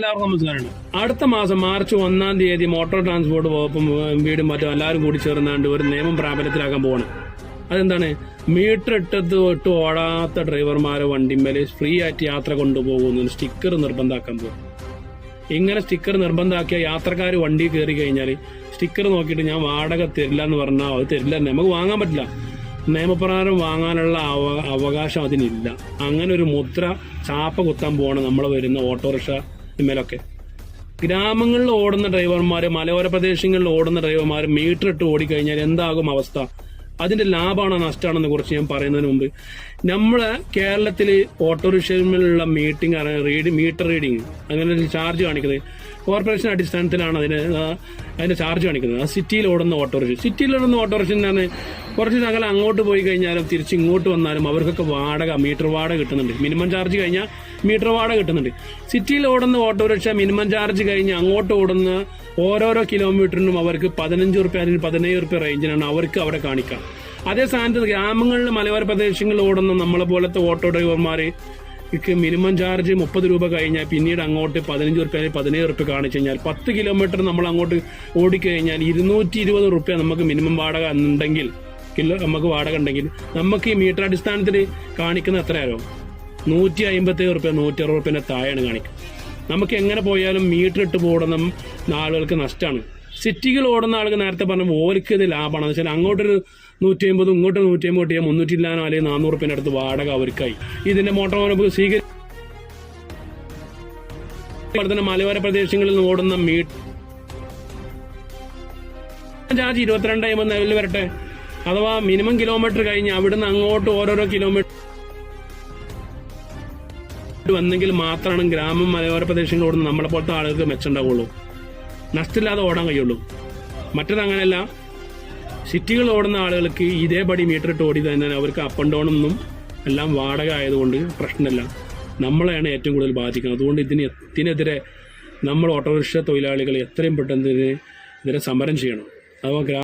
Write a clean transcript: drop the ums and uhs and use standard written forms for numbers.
എല്ലാവർക്കും നമസ്കാരമുണ്ട്. അടുത്ത മാസം മാർച്ച് 1-ാം തീയതി മോട്ടോർ ട്രാൻസ്പോർട്ട് വകുപ്പും വീടും മറ്റും എല്ലാവരും കൂടി ചേർന്നാണ്ട് ഒരു നിയമം പ്രാബല്യത്തിലാക്കാൻ പോകണം. അതെന്താണ്? മീറ്റർ ഇട്ട് ഓടാത്ത ഡ്രൈവർമാരെ വണ്ടിമേല് ഫ്രീ ആയിട്ട് യാത്ര കൊണ്ടുപോകുന്ന സ്റ്റിക്കർ നിർബന്ധമാക്കാൻ പോകും. ഇങ്ങനെ സ്റ്റിക്കർ നിർബന്ധമാക്കിയ യാത്രക്കാർ വണ്ടി കയറി കഴിഞ്ഞാൽ സ്റ്റിക്കർ നോക്കിയിട്ട് ഞാൻ വാടക തരില്ല എന്ന് പറഞ്ഞാൽ അത് തരില്ല, നമുക്ക് വാങ്ങാൻ പറ്റില്ല. നിയമപ്രകാരം വാങ്ങാനുള്ള അവകാശം അതിനില്ല. അങ്ങനെ ഒരു മുദ്ര ചാപ്പ കുത്താൻ പോകണം നമ്മൾ വരുന്ന ഓട്ടോറിക്ഷ മേലൊക്കെ. ഗ്രാമങ്ങളിൽ ഓടുന്ന ഡ്രൈവർമാർ, മലയോര പ്രദേശങ്ങളിൽ ഓടുന്ന ഡ്രൈവർമാർ മീറ്റർ ഇട്ട് ഓടിക്കഴിഞ്ഞാൽ എന്താകും അവസ്ഥ? അതിന്റെ ലാഭമാണോ നഷ്ടമാണെന്ന് കുറിച്ച് ഞാൻ പറയുന്നതിന് മുമ്പ്, നമ്മളെ കേരളത്തിൽ ഓട്ടോറിക്ഷയിലുള്ള മീറ്റർ റീഡിങ് അങ്ങനെ ഒരു ചാർജ് കാണിക്കുന്നത് കോർപ്പറേഷൻ അടിസ്ഥാനത്തിലാണ് അതിന്റെ ചാർജ് കാണിക്കുന്നത്. ആ സിറ്റിയിൽ ഓടുന്ന ഓട്ടോറിക്ഷ കുറച്ച് നഗരം അങ്ങോട്ട് പോയി കഴിഞ്ഞാലും തിരിച്ച് ഇങ്ങോട്ട് വന്നാലും അവർക്കൊക്കെ വാടക, മീറ്റർ വാടക കിട്ടുന്നുണ്ട്. മിനിമം ചാർജ് കഴിഞ്ഞാൽ മീറ്റർ വാടക കിട്ടുന്നുണ്ട്. സിറ്റിയിൽ ഓടുന്ന ഓട്ടോറിക്ഷ മിനിമം ചാർജ് കഴിഞ്ഞ് അങ്ങോട്ട് ഓടുന്ന ഓരോരോ കിലോമീറ്ററിനും അവർക്ക് 15 റുപ്യ അല്ലെങ്കിൽ 17 റുപ്യ റേഞ്ചിനാണ് അവർക്ക് അവിടെ കാണിക്കാം. അതേ സ്ഥാനത്ത് ഗ്രാമങ്ങളിൽ, മലയോര പ്രദേശങ്ങളിൽ ഓടുന്ന നമ്മളെ പോലത്തെ ഓട്ടോ ഡ്രൈവർമാർക്ക് മിനിമം ചാർജ് 30 രൂപ കഴിഞ്ഞാൽ പിന്നീട് അങ്ങോട്ട് 15 റുപ്യ അല്ലെങ്കിൽ 17 റുപ്യ കാണിച്ചു കഴിഞ്ഞാൽ 10 കിലോമീറ്റർ നമ്മൾ അങ്ങോട്ട് ഓടിക്കഴിഞ്ഞാൽ 220 റുപ്യ നമുക്ക് മിനിമം വാടക ഉണ്ടെങ്കിൽ, നമുക്ക് വാടക ഉണ്ടെങ്കിൽ നമുക്ക് ഈ മീറ്റർ അടിസ്ഥാനത്തിൽ കാണിക്കുന്ന എത്രയാണോ? 157 റുപ്യ 160 റുപ്യന്റെ താഴെയാണ് കാണിക്കുക. നമുക്ക് എങ്ങനെ പോയാലും മീറ്റർ ഇട്ട് ഓടുന്ന ആളുകൾക്ക് നഷ്ടമാണ്. സിറ്റികൾ ഓടുന്ന ആളുകൾ നേരത്തെ പറഞ്ഞ ഓർക്ക് ഇത് ലാഭമാണ്. എന്ന് വെച്ചാൽ അങ്ങോട്ടൊരു 150 ഇങ്ങോട്ട് 150 കിട്ടിയാൽ 300 ഇല്ലാനോ അല്ലെങ്കിൽ 400 റുപ്യന്റെ അടുത്ത് വാടക അവർക്കായി. ഇതിന്റെ മോട്ടോർ വാഹന സ്വീകരിക്കുന്ന മലയോര പ്രദേശങ്ങളിൽ നിന്ന് ഓടുന്ന മീറ്റർ ചാർജ് 22 നിലവിൽ വരട്ടെ. അഥവാ മിനിമം കിലോമീറ്റർ കഴിഞ്ഞ് അവിടുന്ന് അങ്ങോട്ട് ഓരോരോ കിലോമീറ്റർ വന്നെങ്കിൽ മാത്രമാണ് ഗ്രാമം, മലയോര പ്രദേശങ്ങളിൽ ഓടുന്ന നമ്മളെ പോലത്തെ ആളുകൾക്ക് മെച്ചമുണ്ടാവുള്ളൂ, നഷ്ടമില്ലാതെ ഓടാൻ കഴിയുള്ളൂ. മറ്റത് അങ്ങനെയല്ല. സിറ്റികൾ ഓടുന്ന ആളുകൾക്ക് ഇതേപടി മീറ്റർ ഇട്ട് ഓടി തന്നെ അവർക്ക് അപ്പ് ആൻഡ് ഡൗണൊന്നും എല്ലാം വാടക ആയതുകൊണ്ട് പ്രശ്നമില്ല. നമ്മളെയാണ് ഏറ്റവും കൂടുതൽ ബാധിക്കുന്നത്. അതുകൊണ്ട് ഇതിനെതിരെ നമ്മൾ ഓട്ടോറിക്ഷ തൊഴിലാളികൾ എത്രയും പെട്ടെന്ന് ഇതിനെ സമരം ചെയ്യണം. അഥവാ